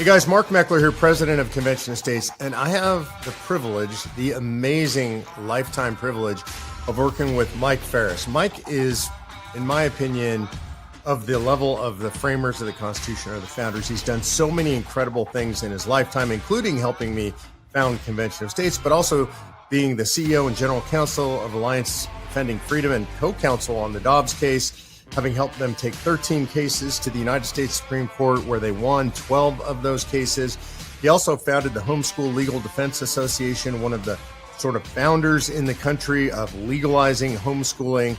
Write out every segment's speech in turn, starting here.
Hey guys, Mark Meckler here, president of Convention of States, and I have the privilege, the amazing lifetime privilege of working with Mike Farris. Mike is, in my opinion, of the level of the framers of the Constitution or the founders. He's done so many incredible things in his lifetime, including helping me found Convention of States, but also being the CEO and general counsel of Alliance Defending Freedom and co-counsel on the Dobbs case, having helped them take 13 cases to the United States Supreme Court, where they won 12 of those cases. He also founded the Homeschool Legal Defense Association, one of the sort of founders in the country of legalizing homeschooling,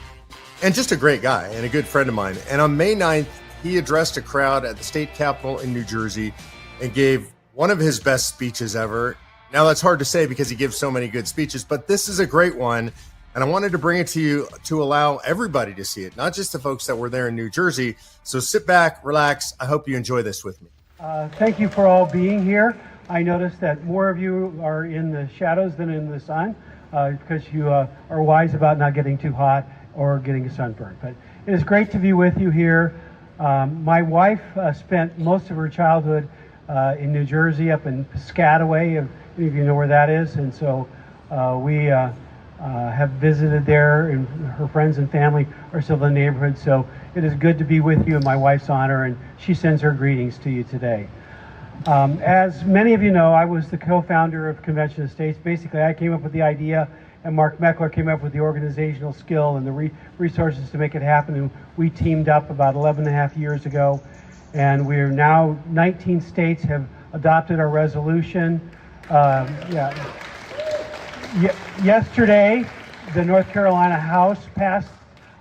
and just a great guy and a good friend of mine. And on May 9th, he addressed a crowd at the state capitol in New Jersey and gave one of his best speeches ever. Now, that's hard to say because he gives so many good speeches, but this is a great one. And I wanted to bring it to you to allow everybody to see it, not just the folks that were there in New Jersey. So sit back, relax. I hope you enjoy this with me. Thank you for all being here. I noticed that more of you are in the shadows than in the sun because you are wise about not getting too hot or getting a sunburn. But it is great to be with you here. My wife spent most of her childhood in New Jersey, up in Piscataway, if any of you know where that is. And so we have visited there, and her friends and family are still in the neighborhood. So it is good to be with you in my wife's honor, and she sends her greetings to you today. As many of you know, I was the co-founder of Convention of States. Basically, I came up with the idea, and Mark Meckler came up with the organizational skill and the resources to make it happen. And we teamed up about 11 and a half years ago, and we're now 19 states have adopted our resolution. Yesterday, the North Carolina House passed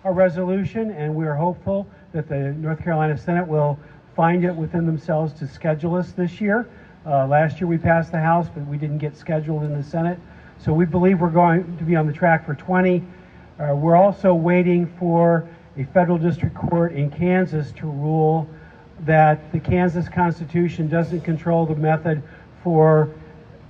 a resolution, and we're hopeful that the North Carolina Senate will find it within themselves to schedule us this year. Last year we passed the House, but we didn't get scheduled in the Senate. So we believe we're going to be on the track for 20. We're also waiting for a federal district court in Kansas to rule that the Kansas Constitution doesn't control the method for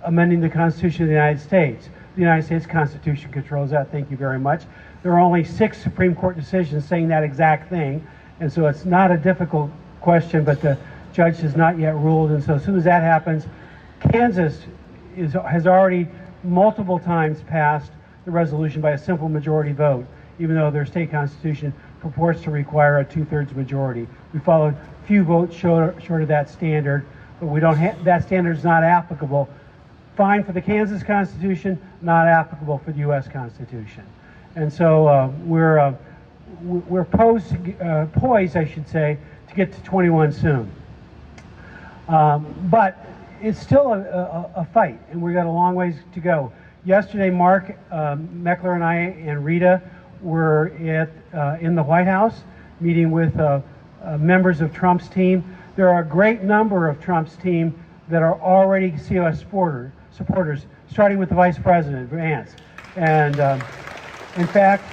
amending the Constitution of the United States. The United States Constitution controls that. Thank you very much. There are only 6 Supreme Court decisions saying that exact thing, and so it's not a difficult question, but the judge has not yet ruled. And so as soon as that happens, Kansas has already multiple times passed the resolution by a simple majority vote, even though their state constitution purports to require a 2/3 majority. We followed few votes short of that standard, but we don't that standard is not applicable. Fine for the Kansas Constitution, not applicable for the U.S. Constitution. And so we're poised, I should say, to get to 21 soon. But it's still a fight, and we've got a long ways to go. Yesterday, Mark Meckler and I and Rita were in the White House meeting with members of Trump's team. There are a great number of Trump's team that are already COS supporters, starting with the Vice President, Vance. And in fact,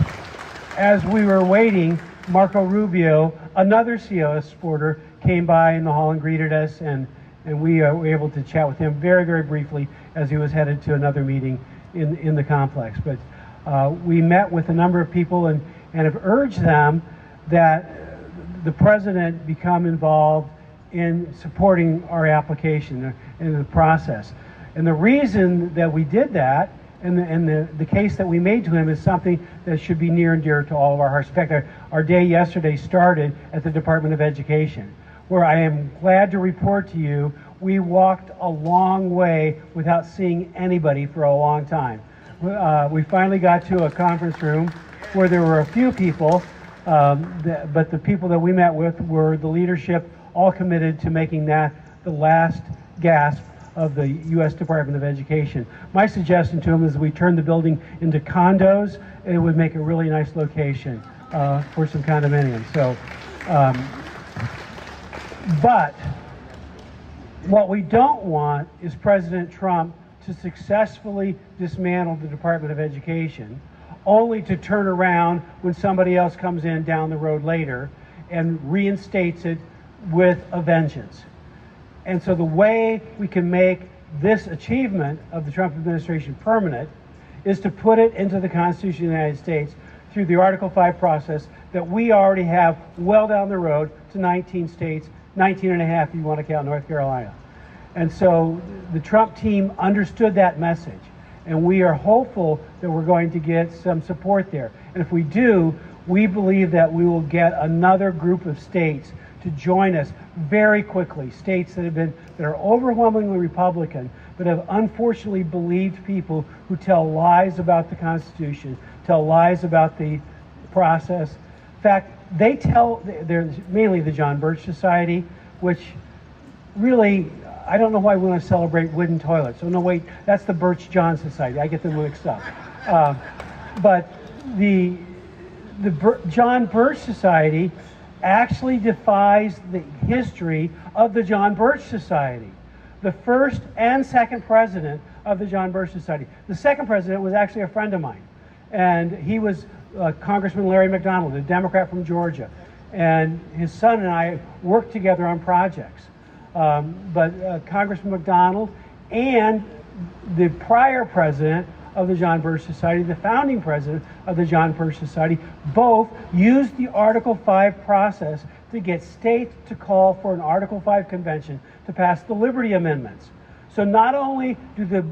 as we were waiting, Marco Rubio, another COS supporter, came by in the hall and greeted us, and we were able to chat with him very, very briefly as he was headed to another meeting in the complex. But we met with a number of people and have urged them that the President become involved in supporting our application in the process. And the reason that we did that, and the case that we made to him, is something that should be near and dear to all of our hearts. In fact, our day yesterday started at the Department of Education, where I am glad to report to you, we walked a long way without seeing anybody for a long time. We finally got to a conference room where there were a few people, but the people that we met with were the leadership, all committed to making that the last gasp of the U.S. Department of Education. My suggestion to him is we turn the building into condos. It would make a really nice location for some condominiums. So, but what we don't want is President Trump to successfully dismantle the Department of Education, only to turn around when somebody else comes in down the road later and reinstates it with a vengeance. And so the way we can make this achievement of the Trump administration permanent is to put it into the Constitution of the United States through the Article 5 process that we already have well down the road to 19 states, 19 and a half if you want to count North Carolina. And so the Trump team understood that message. And we are hopeful that we're going to get some support there. And if we do, we believe that we will get another group of states to join us very quickly. States that are overwhelmingly Republican, but have unfortunately believed people who tell lies about the Constitution, tell lies about the process. In fact, there's mainly the John Birch Society, which really, I don't know why we want to celebrate wooden toilets. Oh no, wait, that's the Birch John Society. I get them mixed up. But the John Birch Society actually defies the history of the John Birch Society. The first and second president of the John Birch Society. The second president was actually a friend of mine, and he was Congressman Larry McDonald, a Democrat from Georgia, and his son and I worked together on projects. But Congressman McDonald and the prior president of the John Birch Society, the founding president of the John Birch Society, both used the Article 5 process to get states to call for an Article 5 convention to pass the Liberty Amendments. So not only do the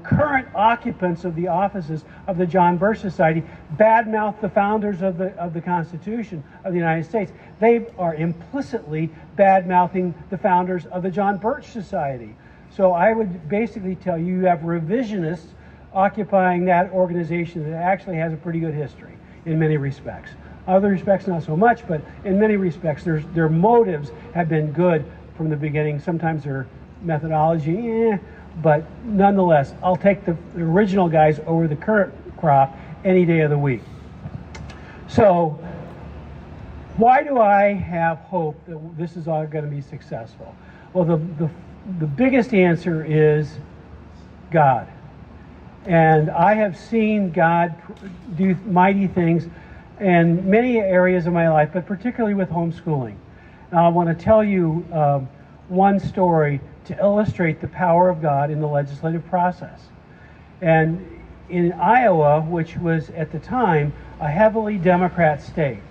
current occupants of the offices of the John Birch Society badmouth the founders of the Constitution of the United States, they are implicitly badmouthing the founders of the John Birch Society. So I would basically tell you, you have revisionists occupying that organization that actually has a pretty good history in many respects. Other respects, not so much, but in many respects, their motives have been good from the beginning. Sometimes their methodology, but nonetheless, I'll take the original guys over the current crop any day of the week. So why do I have hope that this is all going to be successful? Well, the biggest answer is God. And I have seen God do mighty things in many areas of my life, but particularly with homeschooling. Now, I want to tell you one story to illustrate the power of God in the legislative process. And in Iowa, which was at the time a heavily Democrat state,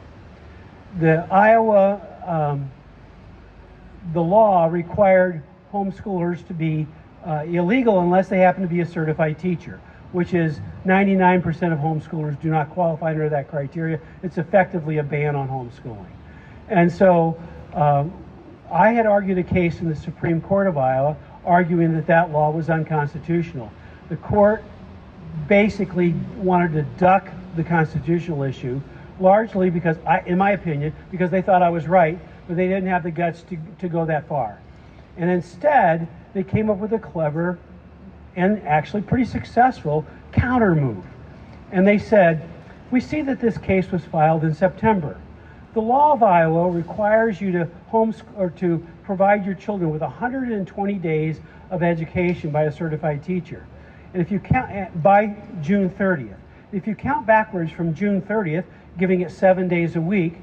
the law required homeschoolers to be illegal unless they happen to be a certified teacher, which is 99% of homeschoolers do not qualify under that criteria. It's effectively a ban on homeschooling. And so I had argued a case in the Supreme Court of Iowa arguing that that law was unconstitutional. The court basically wanted to duck the constitutional issue, largely because, in my opinion, because they thought I was right, but they didn't have the guts to go that far. And instead, they came up with a clever and actually pretty successful counter move. And they said, we see that this case was filed in September. The law of Iowa requires you to to provide your children with 120 days of education by a certified teacher. And if you count by June 30th, if you count backwards from June 30th, giving it 7 days a week,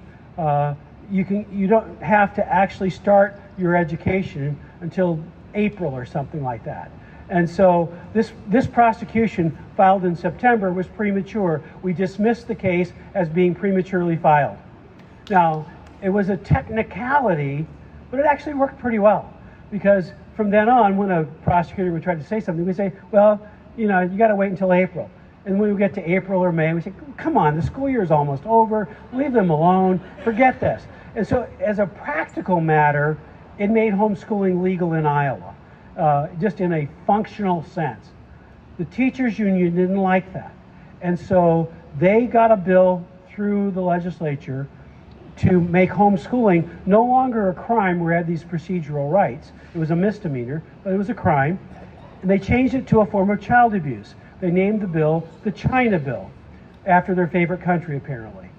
you don't have to actually start your education until April or something like that. And so this prosecution filed in September was premature. We dismissed the case as being prematurely filed. Now, it was a technicality, but it actually worked pretty well, because from then on, when a prosecutor would try to say something, we'd say, well, you got to wait until April. And when we get to April or May, we say, come on, the school year is almost over, leave them alone, forget this. And so as a practical matter, it made homeschooling legal in Iowa, just in a functional sense. The teachers union didn't like that. And so they got a bill through the legislature to make homeschooling no longer a crime where we had these procedural rights. It was a misdemeanor, but it was a crime. And they changed it to a form of child abuse. They named the bill the China Bill, after their favorite country, apparently.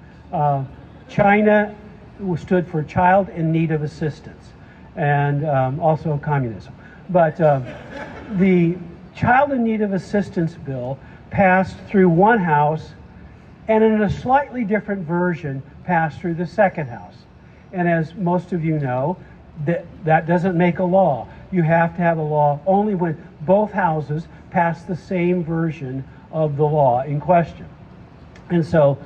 China stood for Child in Need of Assistance, and also communism. But the Child in Need of Assistance bill passed through one house, and in a slightly different version passed through the second house. And as most of you know, that doesn't make a law. You have to have a law only when both houses pass the same version of the law in question. And so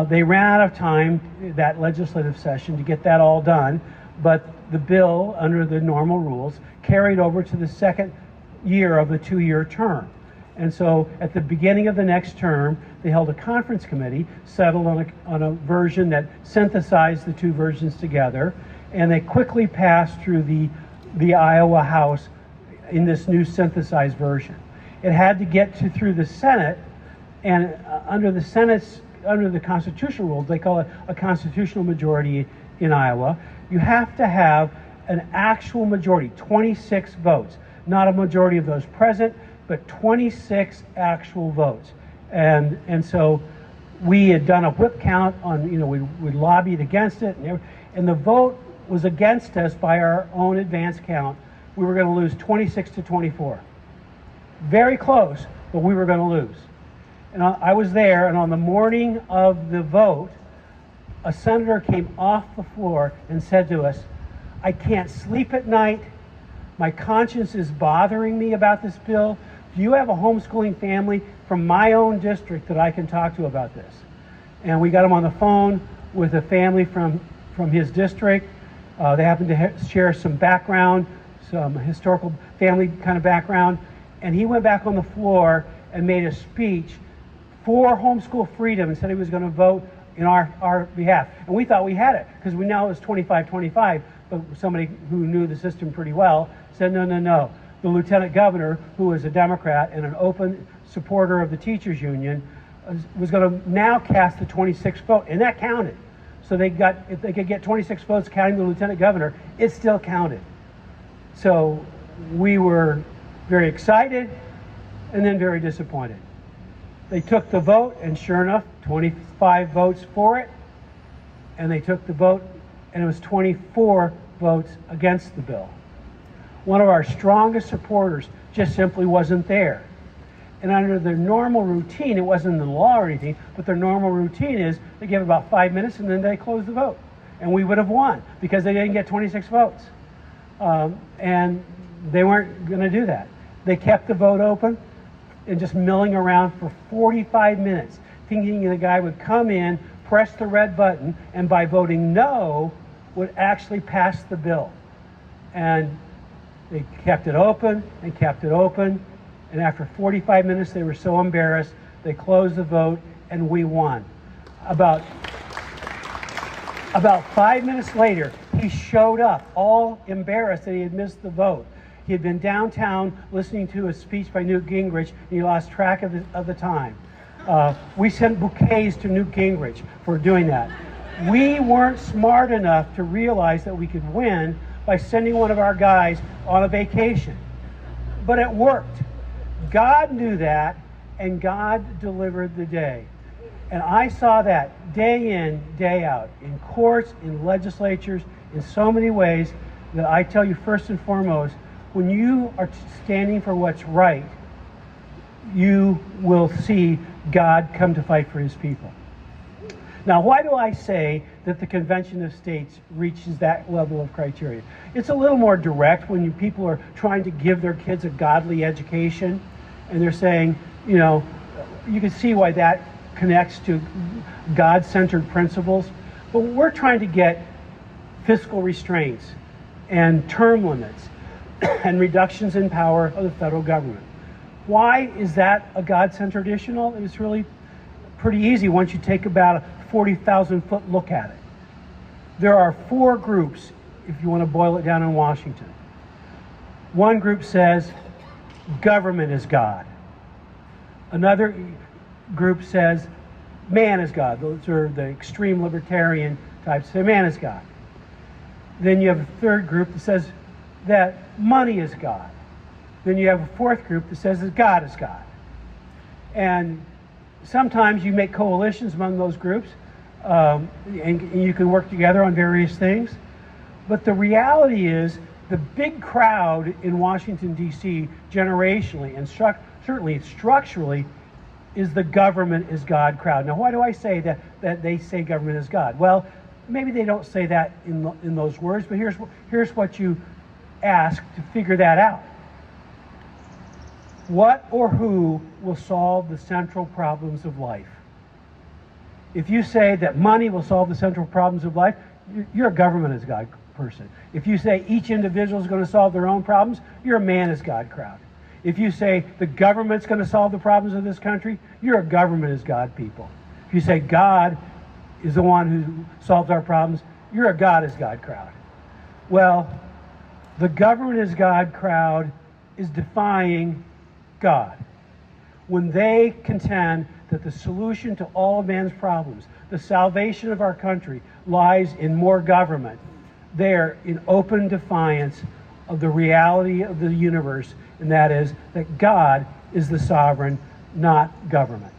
they ran out of time that legislative session to get that all done, but the bill, under the normal rules, carried over to the second year of the 2-year term. And so at the beginning of the next term, they held a conference committee, settled on a version that synthesized the two versions together, and they quickly passed through the Iowa House in this new synthesized version. It had to get through the Senate, and under the constitutional rules, they call it a constitutional majority in Iowa. You have to have an actual majority, 26 votes, not a majority of those present, but 26 actual votes. And so we had done a whip count on, we lobbied against it, and the vote was against us by our own advance count. We were going to lose 26-24. Very close, but we were going to lose. And I was there, and on the morning of the vote, a senator came off the floor and said to us, "I can't sleep at night. My conscience is bothering me about this bill. Do you have a homeschooling family from my own district that I can talk to about this?" And we got him on the phone with a family from his district. They happened to share some background, some historical family kind of background. And he went back on the floor and made a speech for homeschool freedom and said he was going to vote in our behalf. And we thought we had it because we know it was 25-25, but somebody who knew the system pretty well said, no. The lieutenant governor, who was a Democrat and an open supporter of the teachers union, was going to now cast the 26th vote, and that counted. So if they could get 26 votes counting the lieutenant governor, it still counted. So we were very excited and then very disappointed. They took the vote, and sure enough, 25 votes for it, and they took the vote, and it was 24 votes against the bill. One of our strongest supporters just simply wasn't there. And under their normal routine, it wasn't in the law or anything, but their normal routine is they give about 5 minutes and then they close the vote. And we would have won because they didn't get 26 votes. And they weren't going to do that. They kept the vote open and just milling around for 45 minutes, thinking the guy would come in, press the red button, and by voting no, would actually pass the bill. And they kept it open and kept it open. And after 45 minutes, they were so embarrassed, they closed the vote, and we won. About 5 minutes later, he showed up, all embarrassed that he had missed the vote. He had been downtown listening to a speech by Newt Gingrich, and he lost track of the time. We sent bouquets to Newt Gingrich for doing that. We weren't smart enough to realize that we could win by sending one of our guys on a vacation. But it worked. God knew that, and God delivered the day. And I saw that day in, day out, in courts, in legislatures, in so many ways that I tell you, first and foremost, when you are standing for what's right, you will see God come to fight for his people. Now, why do I say that the Convention of States reaches that level of criteria? It's a little more direct when people are trying to give their kids a godly education, and they're saying, you can see why that connects to God-centered principles. But we're trying to get fiscal restraints and term limits and reductions in power of the federal government. Why is that a God-centered issue? Well, it's really pretty easy once you take about a 40,000-foot look at it. There are 4 groups, if you want to boil it down, in Washington. One group says government is God. Another group says man is God. Those are the extreme libertarian types. Say man is God. Then you have a third group that says that money is God. Then you have a fourth group that says that God is God. And sometimes you make coalitions among those groups, and you can work together on various things. But the reality is the big crowd in Washington, D.C., generationally and certainly structurally, is the government is God crowd. Now, why do I say that they say government is God? Well, maybe they don't say that in those words, but here's what you ask to figure that out. What or who will solve the central problems of life? If you say that money will solve the central problems of life, you're a government is God person. If you say each individual is going to solve their own problems, you're a man is God crowd. If you say the government's going to solve the problems of this country, you're a government is God people. If you say God is the one who solves our problems, you're a God is God crowd. Well, the government is God crowd is defying God. When they contend that the solution to all of man's problems, the salvation of our country, lies in more government, they're in open defiance of the reality of the universe, and that is that God is the sovereign, not government.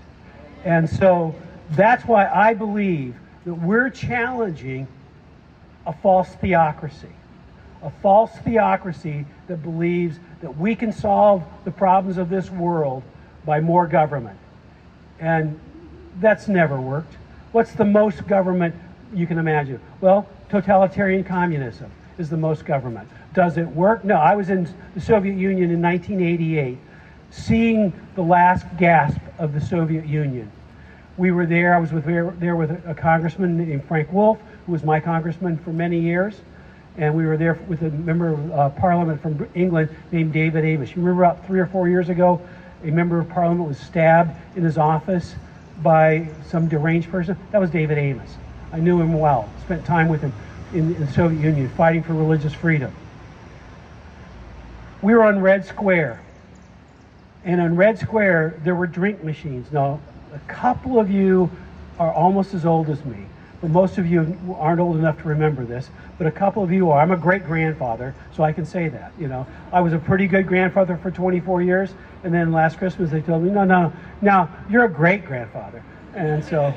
And so that's why I believe that we're challenging a false theocracy. A false theocracy that believes that we can solve the problems of this world by more government. And that's never worked. What's the most government you can imagine? Well, totalitarian communism is the most government. Does it work? No. I was in the Soviet Union in 1988, seeing the last gasp of the Soviet Union. We were there. I was there with a congressman named Frank Wolf, who was my congressman for many years. And we were there with a member of Parliament from England named David Amos. You remember about 3 or 4 years ago, a member of Parliament was stabbed in his office by some deranged person? That was David Amos. I knew him well, spent time with him in the Soviet Union fighting for religious freedom. We were on Red Square. And on Red Square, there were drink machines. Now, a couple of you are almost as old as me, but most of you aren't old enough to remember this, but a couple of you are. I'm a great-grandfather, so I can say that, you know. I was a pretty good grandfather for 24 years, and then last Christmas they told me, no, you're a great-grandfather. And so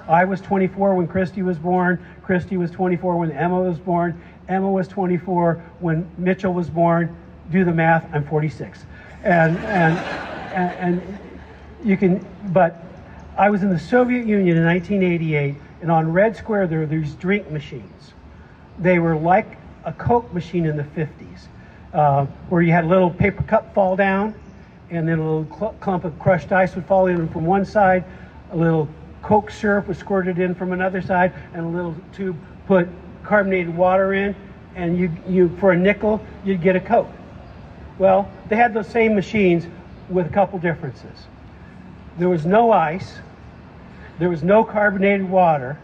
I was 24 when Christy was born. Christy was 24 when Emma was born. Emma was 24 when Mitchell was born. Do the math, I'm 46. And you can, but I was in the Soviet Union in 1988, and on Red Square there were these drink machines. They were like a Coke machine in the 50s, where you had a little paper cup fall down, and then a little clump of crushed ice would fall in from one side, a little Coke syrup was squirted in from another side, and a little tube put carbonated water in, and you for a nickel, you'd get a Coke. Well, they had those same machines with a couple differences. There was no ice, there was no carbonated water,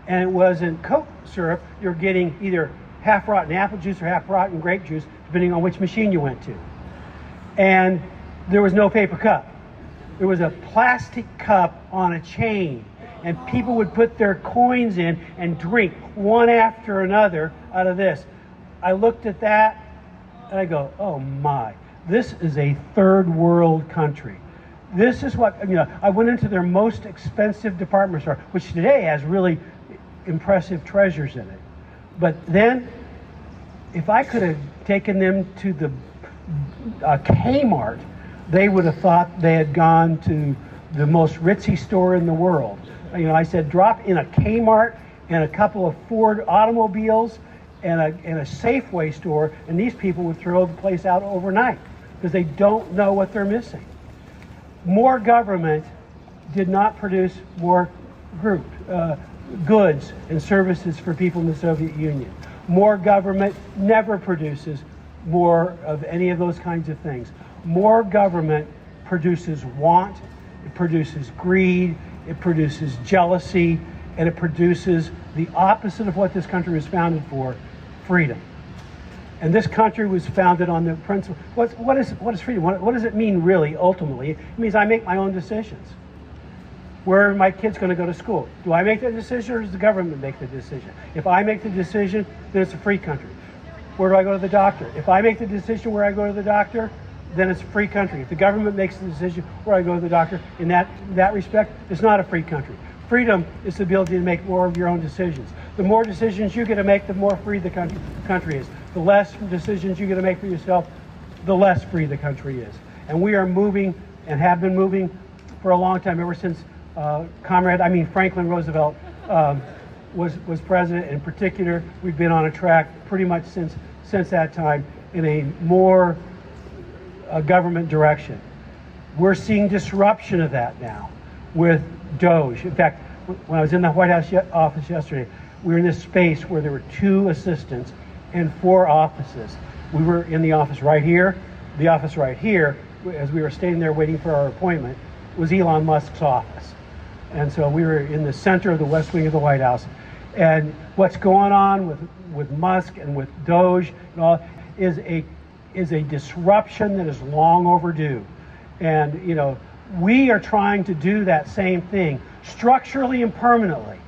and it wasn't Coke syrup. You're getting either half rotten apple juice or half rotten grape juice, depending on which machine you went to. And there was no paper cup. There was a plastic cup on a chain, and people would put their coins in and drink one after another out of this. I looked at that and I go, oh my, this is a third world country. This is what, you know, I went into their most expensive department store, which today has really impressive treasures in it. But then, if I could have taken them to the Kmart, they would have thought they had gone to the most ritzy store in the world. You know, I said, drop in a Kmart and a couple of Ford automobiles and a Safeway store, and these people would throw the place out overnight because they don't know what they're missing. More government did not produce more goods and services for people in the Soviet Union. More government never produces more of any of those kinds of things. More government produces want, it produces greed, it produces jealousy, and it produces the opposite of what this country was founded for, freedom. And this country was founded on the principle. What is freedom? What does it mean really, ultimately? It means I make my own decisions. Where are my kids going to go to school? Do I make the decision, or does the government make the decision? If I make the decision, then it's a free country. Where do I go to the doctor? If I make the decision where I go to the doctor, then it's a free country. If the government makes the decision where I go to the doctor, in that respect, it's not a free country. Freedom is the ability to make more of your own decisions. The more decisions you get to make, the more free the country is. The less decisions you get to make for yourself, the less free the country is. And we are moving, and have been moving for a long time, ever since Franklin Roosevelt was president. In particular, we've been on a track pretty much since that time in a more government direction. We're seeing disruption of that now with DOGE. In fact, when I was in the White House office yesterday, we were in this space where there were 2 assistants and 4 offices. We were in the office right here. The office right here, as we were standing there waiting for our appointment, was Elon Musk's office. And so we were in the center of the West Wing of the White House. And what's going on with Musk and with Doge and all is a disruption that is long overdue. And, you know, we are trying to do that same thing structurally and permanently.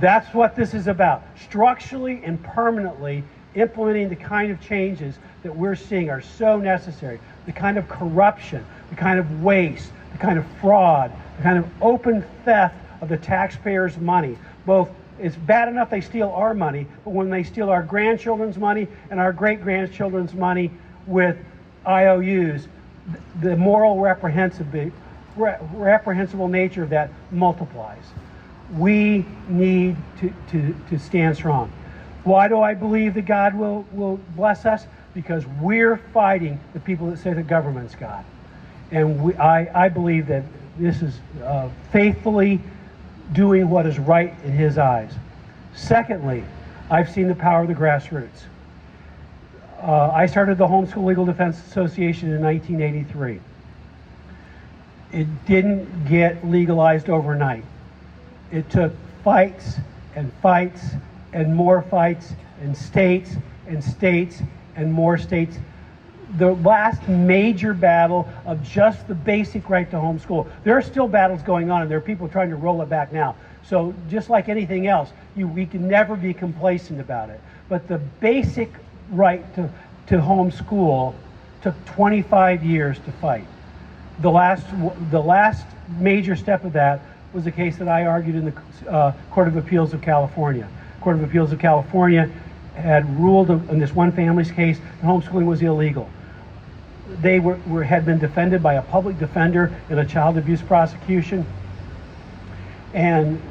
That's what this is about. Structurally and permanently implementing the kind of changes that we're seeing are so necessary. The kind of corruption, the kind of waste, the kind of fraud, the kind of open theft of the taxpayers' money. Both, it's bad enough they steal our money, but when they steal our grandchildren's money and our great-grandchildren's money with IOUs, the moral reprehensible nature of that multiplies. We need to stand strong. Why do I believe that God will bless us? Because we're fighting the people that say the government's God. And I believe that this is faithfully doing what is right in His eyes. Secondly, I've seen the power of the grassroots. I started the Homeschool Legal Defense Association in 1983. It didn't get legalized overnight. It took fights and fights and more fights and states and more states. The last major battle of just the basic right to homeschool. There are still battles going on, and there are people trying to roll it back now. So just like anything else, we can never be complacent about it. But the basic right to homeschool took 25 years to fight. The last major step of that was a case that I argued in the Court of Appeals of California. Court of Appeals of California had ruled in this one family's case that homeschooling was illegal. They had been defended by a public defender in a child abuse prosecution, and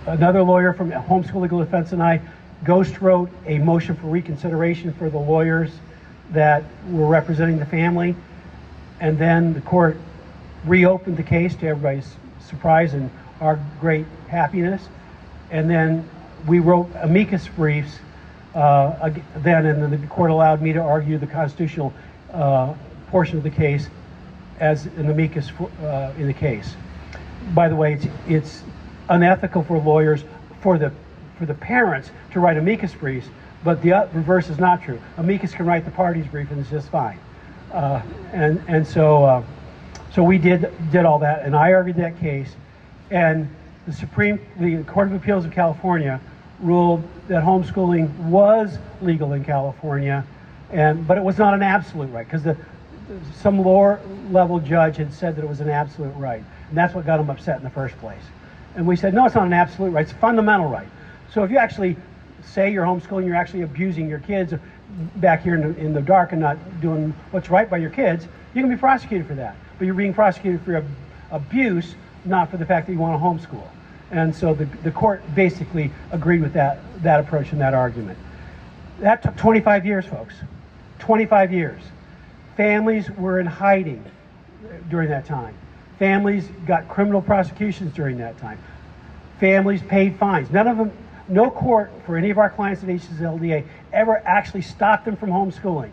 another lawyer from Homeschool Legal Defense and I ghost wrote a motion for reconsideration for the lawyers that were representing the family, and then the court reopened the case to everybody's surprise and our great happiness. And then we wrote amicus briefs then, and then the court allowed me to argue the constitutional portion of the case as an amicus in the case. By the way, it's unethical for lawyers, for the parents to write amicus briefs, but the reverse is not true. Amicus can write the party's brief and it's just fine. So we did all that, and I argued that case, and the Court of Appeals of California ruled that homeschooling was legal in California, but it was not an absolute right, because some lower level judge had said that it was an absolute right, and that's what got them upset in the first place. And we said, no, it's not an absolute right, it's a fundamental right. So if you actually say you're homeschooling, you're actually abusing your kids back here in the dark and not doing what's right by your kids, you can be prosecuted for that. But you're being prosecuted for abuse, not for the fact that you want to homeschool. And so the court basically agreed with that approach and that argument. That took 25 years, folks. 25 years. Families were in hiding during that time. Families got criminal prosecutions during that time. Families paid fines. No court for any of our clients at HCLDA ever actually stopped them from homeschooling.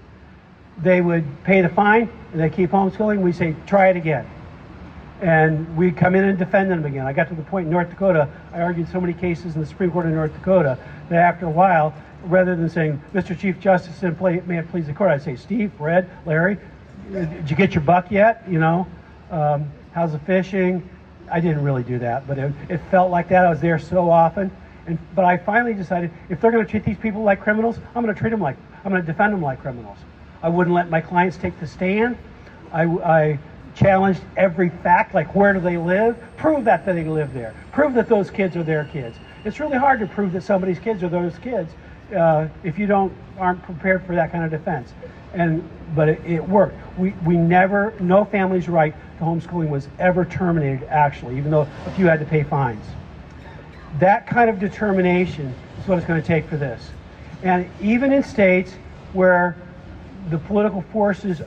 They would pay the fine and they keep homeschooling. We say, try it again. And we'd come in and defend them again. I got to the point in North Dakota, I argued so many cases in the Supreme Court of North Dakota that after a while, rather than saying, Mr. Chief Justice, and may it please the court, I'd say, Steve, Fred, Larry, did you get your buck yet? You know, how's the fishing? I didn't really do that, but it felt like that. I was there so often. But I finally decided, if they're going to treat these people like criminals, I'm going to defend them like criminals. I wouldn't let my clients take the stand. I challenged every fact, like where do they live? Prove that they live there. Prove that those kids are their kids. It's really hard to prove that somebody's kids are those kids if you aren't prepared for that kind of defense. But it worked. No family's right to homeschooling was ever terminated, actually, even though a few had to pay fines. That kind of determination is what it's going to take for this. And even in states where the political forces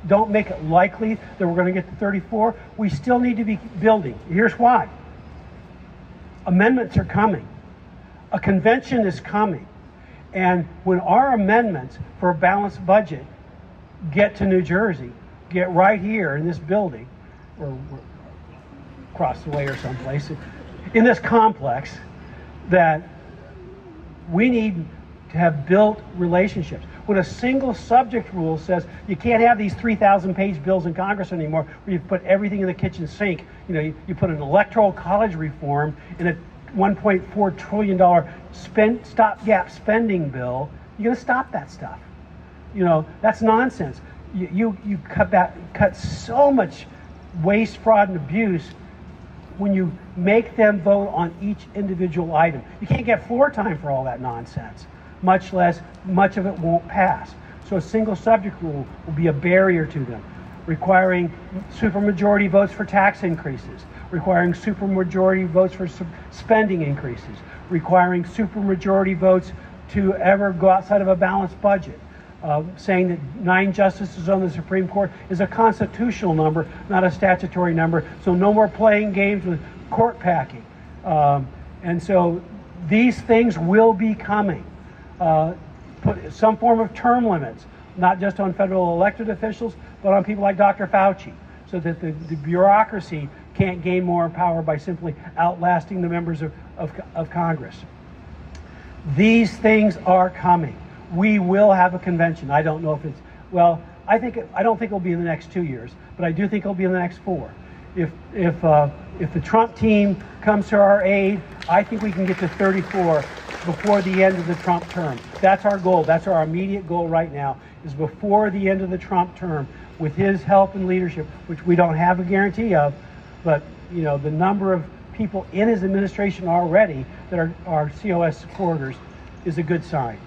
don't make it likely that we're going to get to 34, we still need to be building. Here's why. Amendments are coming. A convention is coming. And when our amendments for a balanced budget get to New Jersey, get right here in this building, or across the way or someplace, in this complex, that we need to have built relationships. When a single subject rule says you can't have these 3,000-page bills in Congress anymore, where you put everything in the kitchen sink, you put an electoral college reform in a $1.4 trillion stopgap spending bill, you're going to stop that stuff. That's nonsense. You cut so much waste, fraud, and abuse when you make them vote on each individual item. You can't get floor time for all that nonsense, much less much of it won't pass. So a single subject rule will be a barrier to them, requiring supermajority votes for tax increases, requiring supermajority votes for spending increases, requiring supermajority votes to ever go outside of a balanced budget, saying that 9 justices on the Supreme Court is a constitutional number, not a statutory number, so no more playing games with court packing. And so these things will be coming. Put some form of term limits, not just on federal elected officials, but on people like Dr. Fauci, so that the bureaucracy can't gain more power by simply outlasting the members of Congress. These things are coming. We will have a convention. I don't know if it's, well, I don't think it'll be in the next 2 years, but I do think it'll be in the next 4. If the Trump team comes to our aid, I think we can get to 34 before the end of the Trump term. That's our goal. That's our immediate goal right now, is before the end of the Trump term, with his help and leadership, which we don't have a guarantee of, but the number of people in his administration already that are COS supporters is a good sign.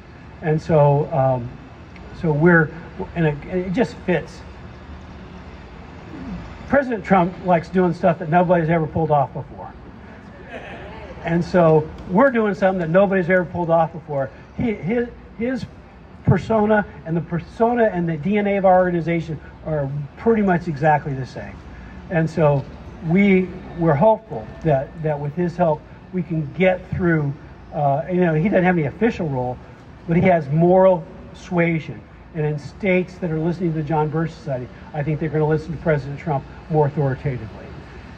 And so, it just fits. President Trump likes doing stuff that nobody's ever pulled off before. And so we're doing something that nobody's ever pulled off before. His persona and the DNA of our organization are pretty much exactly the same. And so we're hopeful that with his help we can get through. He doesn't have any official role, but he has moral suasion. And in states that are listening to the John Birch Society, I think they're going to listen to President Trump more authoritatively.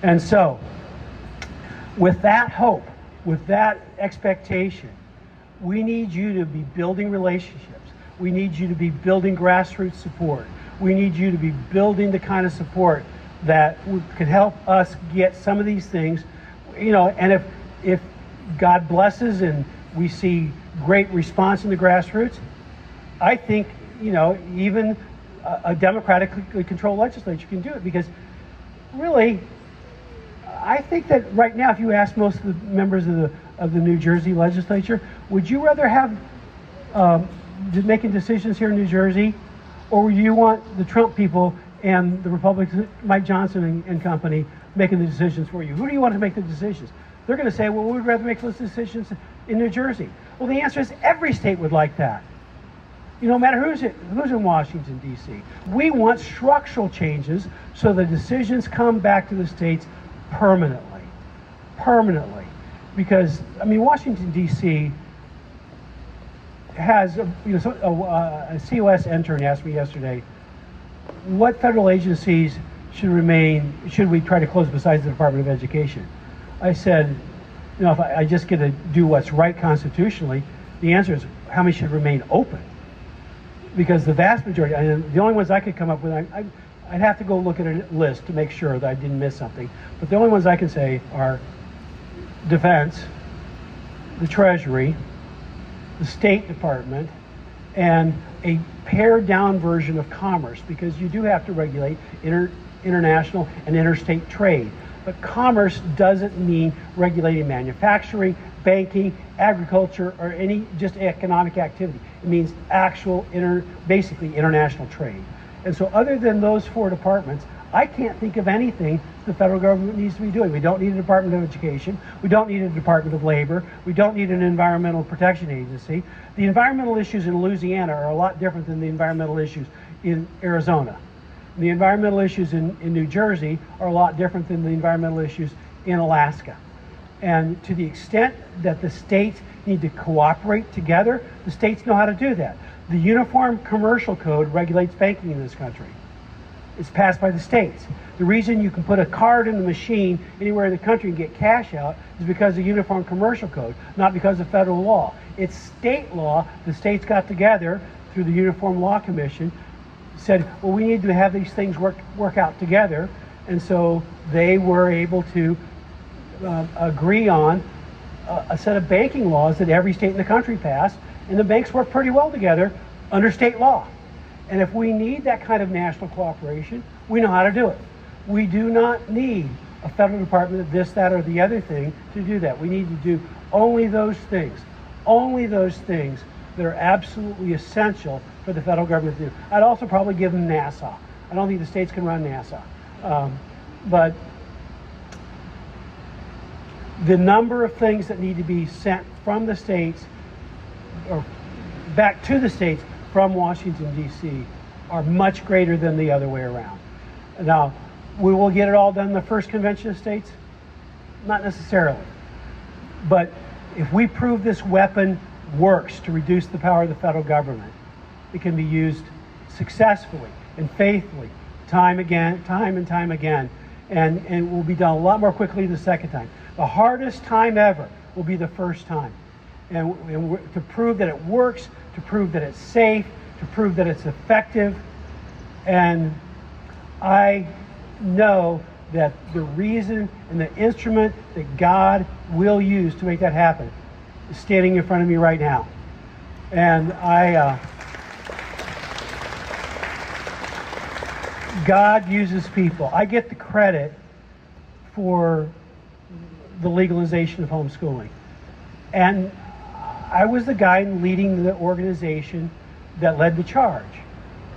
And so, with that hope, with that expectation, we need you to be building relationships. We need you to be building grassroots support. We need you to be building the kind of support that can help us get some of these things. And if God blesses and we see great response in the grassroots, I think even a democratically controlled legislature can do it, because really, I think that right now, if you ask most of the members of the New Jersey legislature, would you rather have making decisions here in New Jersey, or would you want the Trump people and the Republicans, Mike Johnson and company, making the decisions for you? Who do you want to make the decisions? They're going to say, well, we'd rather make those decisions in New Jersey. Well, the answer is every state would like that. No matter who's in Washington, D.C. We want structural changes so the decisions come back to the states permanently. Because, Washington, D.C. has, a COS intern asked me yesterday, what federal agencies should we try to close besides the Department of Education? I said, if I just get to do what's right constitutionally, the answer is how many should remain open? Because the vast majority, the only ones I could come up with, I'd have to go look at a list to make sure that I didn't miss something, but the only ones I can say are Defense, the Treasury, the State Department, and a pared down version of Commerce, because you do have to regulate international and interstate trade. But commerce doesn't mean regulating manufacturing, banking, agriculture, or any just economic activity. It means actual basically international trade. And so other than those 4 departments, I can't think of anything the federal government needs to be doing. We don't need a Department of Education. We don't need a Department of Labor. We don't need an Environmental Protection Agency. The environmental issues in Louisiana are a lot different than the environmental issues in Arizona. The environmental issues in New Jersey are a lot different than the environmental issues in Alaska. And to the extent that the states need to cooperate together, the states know how to do that. The Uniform Commercial Code regulates banking in this country. It's passed by the states. The reason you can put a card in the machine anywhere in the country and get cash out is because of the Uniform Commercial Code, not because of federal law. It's state law. The states got together through the Uniform Law Commission, said, well, we need to have these things work out together. And so they were able to agree on a set of banking laws that every state in the country passed, and the banks work pretty well together under state law. And if we need that kind of national cooperation, we know how to do it. We do not need a federal department of this, that, or the other thing to do that. We need to do only those things that are absolutely essential for the federal government to do. I'd also probably give them NASA. I don't think the states can run NASA. But the number of things that need to be sent from the states or back to the states from Washington, D.C. are much greater than the other way around. Now, we will get it all done in the first convention of states? Not necessarily. But if we prove this weapon works to reduce the power of the federal government, it can be used successfully and faithfully, time and time again, and it will be done a lot more quickly the second time. The hardest time ever will be the first time. And to prove that it works, to prove that it's safe, to prove that it's effective. And I know that the reason and the instrument that God will use to make that happen is standing in front of me right now. And God uses people. I get the credit for the legalization of homeschooling. And I was the guy leading the organization that led the charge.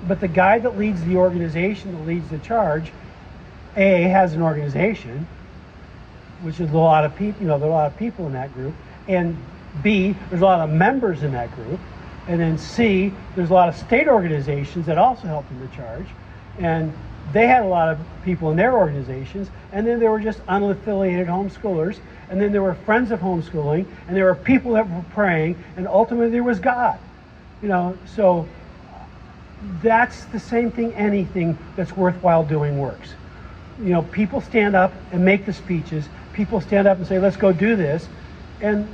But the guy that leads the organization, that leads the charge, A, has an organization, which is a lot of people, there are a lot of people in that group, and B, there's a lot of members in that group, and then C, there's a lot of state organizations that also helped in the charge, and they had a lot of people in their organizations, and then there were just unaffiliated homeschoolers, and then there were friends of homeschooling, and there were people that were praying, and ultimately there was God. So that's the same thing anything that's worthwhile doing works. People stand up and make the speeches. People stand up and say, let's go do this. And,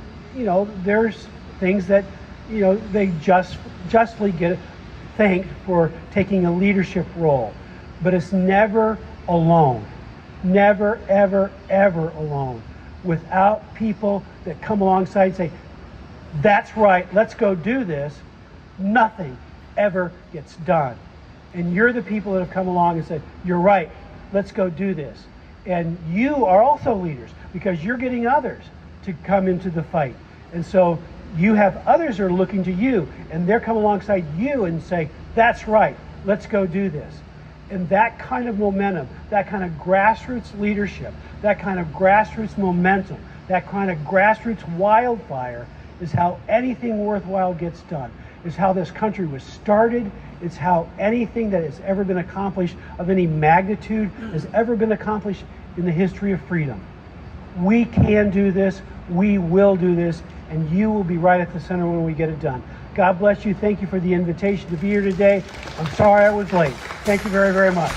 there's things that, they justly get thanked for taking a leadership role. But it's never alone. Never, ever, ever alone. Without people that come alongside and say, that's right, let's go do this, nothing ever gets done. And you're the people that have come along and said, you're right, let's go do this. And you are also leaders because you're getting others to come into the fight. And so you have others that are looking to you and they're coming alongside you and say, that's right, let's go do this. And that kind of momentum, that kind of grassroots leadership, that kind of grassroots momentum, that kind of grassroots wildfire is how anything worthwhile gets done. It's how this country was started. It's how anything that has ever been accomplished of any magnitude has ever been accomplished in the history of freedom. We can do this. We will do this. And you will be right at the center when we get it done. God bless you. Thank you for the invitation to be here today. I'm sorry I was late. Thank you very, very much.